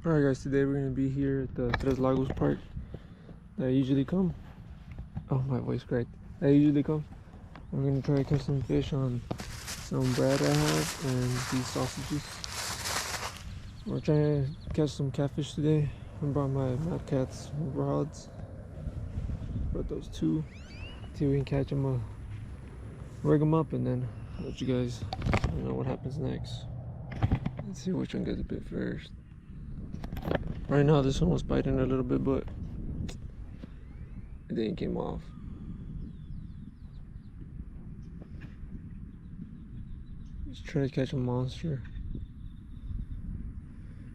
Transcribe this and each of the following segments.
Alright guys, today we're going to be here at the Tres Lagos Park that I usually come. Oh, my voice cracked. I usually come. I'm going to try to catch some fish on some bread I have and these sausages. We're trying to catch some catfish today. I brought my Mad Cats rods. Brought those two. See if we can catch them, rig them up, and then I'll let you guys know what happens next. Let's see which one gets a bit first. Right now this one was biting a little bit, but it didn't came off. Just try to catch a monster.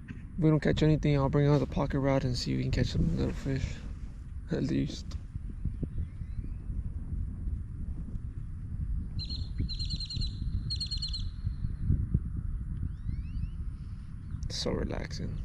If we don't catch anything, I'll bring out the pocket rod and see if we can catch some little fish. At least. It's so relaxing.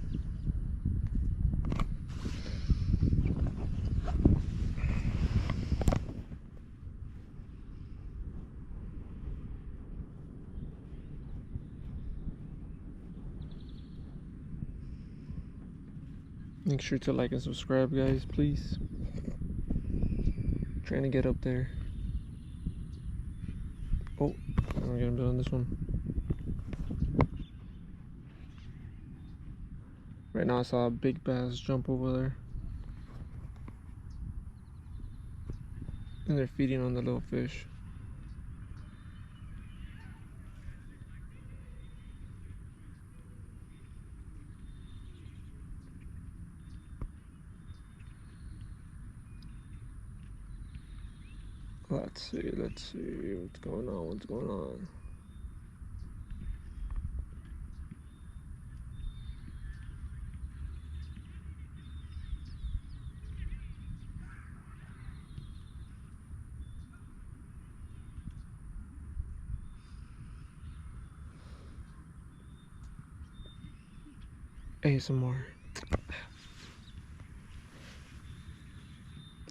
Make sure to like and subscribe, guys, please. Trying to get up there. Oh, I'm gonna be on this one. Right now I saw a big bass jump over there. And they're feeding on the little fish. Let's see what's going on. ASMR.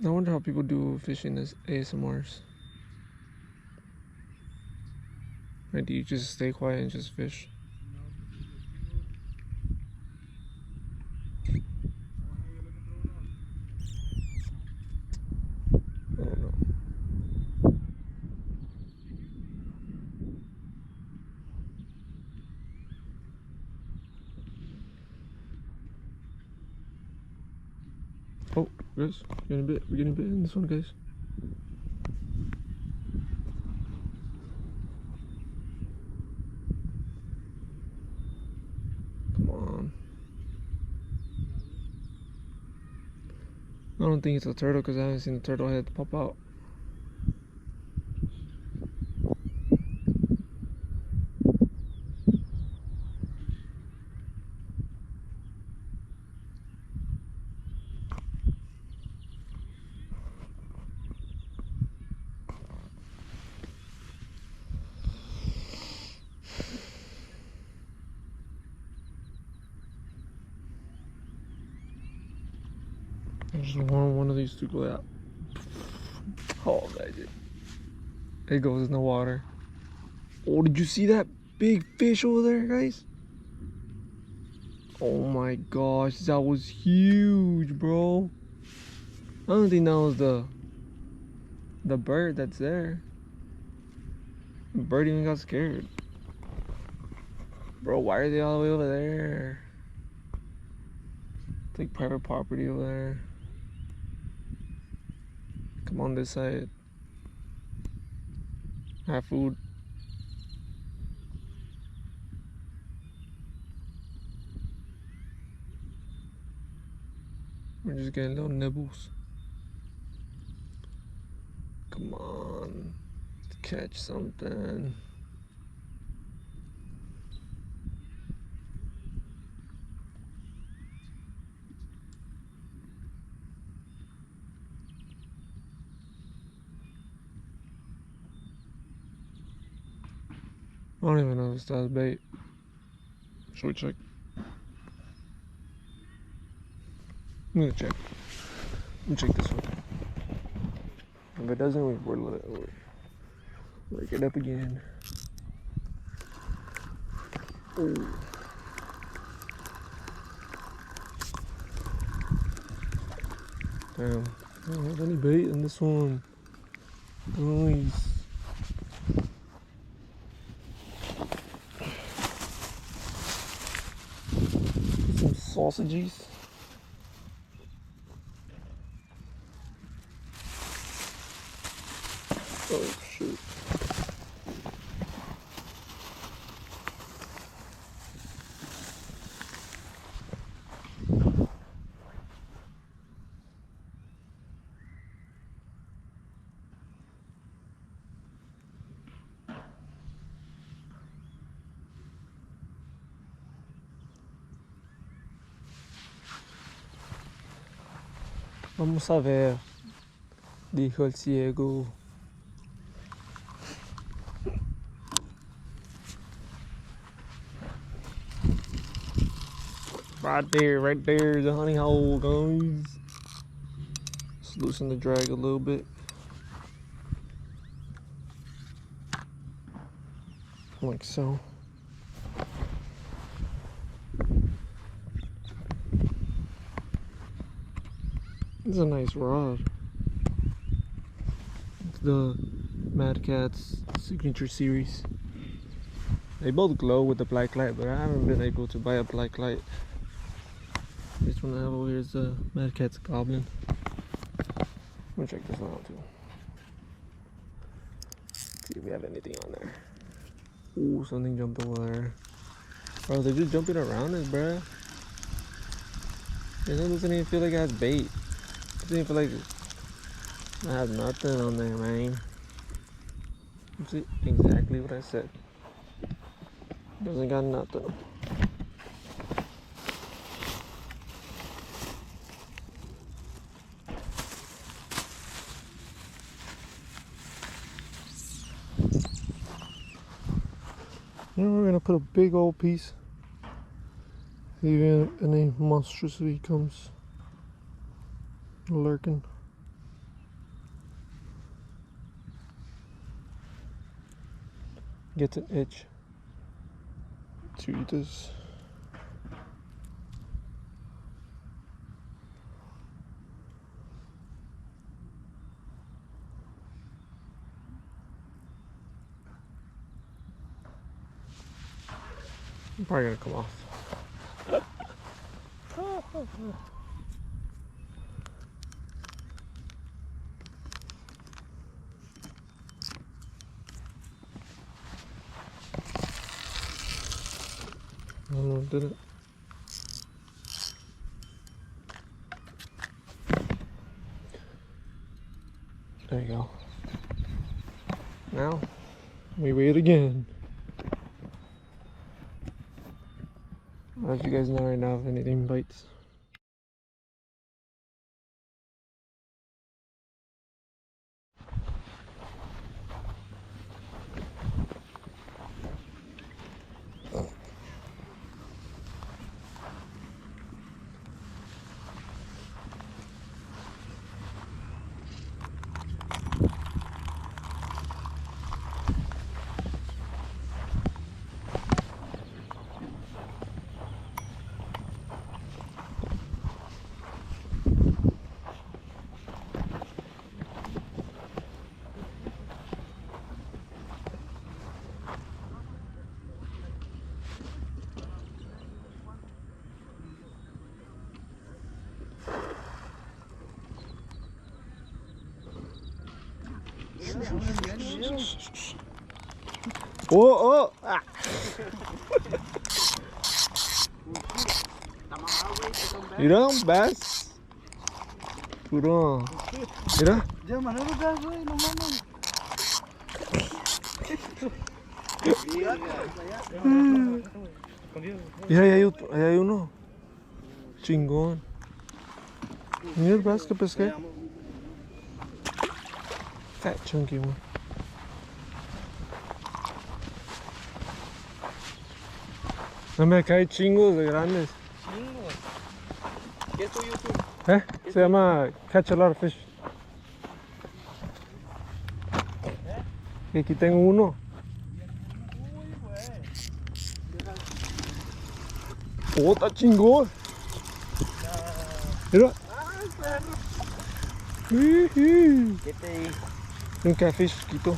I wonder how people do fishing as ASMRs. Or do you just stay quiet and just fish? I don't know. Oh, guys, we're getting a bit in this one, guys. Come on. I don't think it's a turtle because I haven't seen the turtle head pop out. I just want one of these to go out. Oh, man. It goes in the water. Oh, did you see that big fish over there, guys? Oh my gosh, that was huge, bro. I don't think that was the bird that's there. The bird even got scared. Bro, why are they all the way over there? It's like private property over there. Come on this side. Have food. We're just getting little nibbles. Come on. Let's catch something. I don't even know if that's bait. Should we check? I'm gonna check. Let me check this one. If it doesn't, we'll work it up again. Ooh. Damn, I don't have any bait in this one. Nice. Some sausages. Oh shoot. Vamos a ver, dijo el ciego. Right there, the honey hole, guys. Let's loosen the drag a little bit. Like so. It's a nice rod. It's the Mad Catz Signature Series. They both glow with the black light, but I haven't been able to buy a black light. This one I have over here is the Mad Catz Goblin. I'm gonna check this one out too. See if we have anything on there. Ooh, something jumped over there. Bro, they're just jumping around us, bruh. This one doesn't even feel like it has bait. It doesn't even feel like I have nothing on there, man. See, exactly what I said. Doesn't got nothing. Now we're gonna put a big old piece. See if any monstrosity comes lurking. Gets an itch to eat this. I'm probably gonna come off. Oh no, did it? There you go. Now we wait again. I'll let you guys know right now if anything bites. Oh, oh! Ah. Mira, un bass. Puro. Mira. Mira, ahí hay uno. Chingón. Mira el bass que pesqué. Fat chunky one. Dame, acá hay chingos de grandes. Chingos. ¿Qué es tuyo tú? Se llama Catch a Lot of Fish. Y aquí tengo uno. Oh, está chingón. Mira. ¿Qué te di? Un catfish chiquito.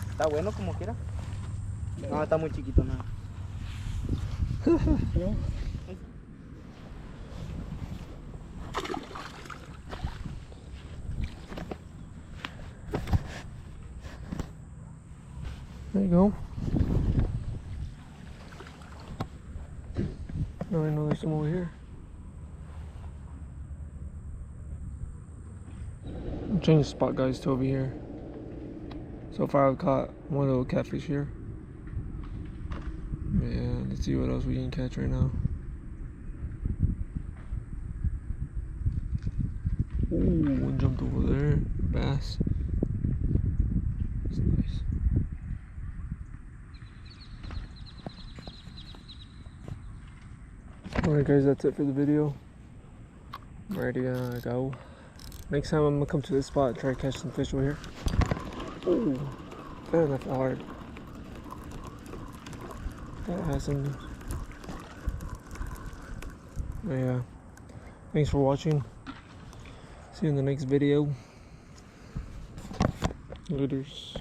Está bueno como quiera. No, está muy chiquito, nada. No. There you go. Now I know there's some over here. I'll change the spot, guys, to over here. So far I've caught one little catfish here. Yeah, let's see what else we can catch right now. Ooh, one jumped over there. Bass. That's nice. Alright guys, that's it for the video. I'm ready to go. Next time I'm gonna come to this spot and try to catch some fish over here. Ooh, man, that fell hard. That has some. But yeah, thanks for watching. See you in the next video. Laters.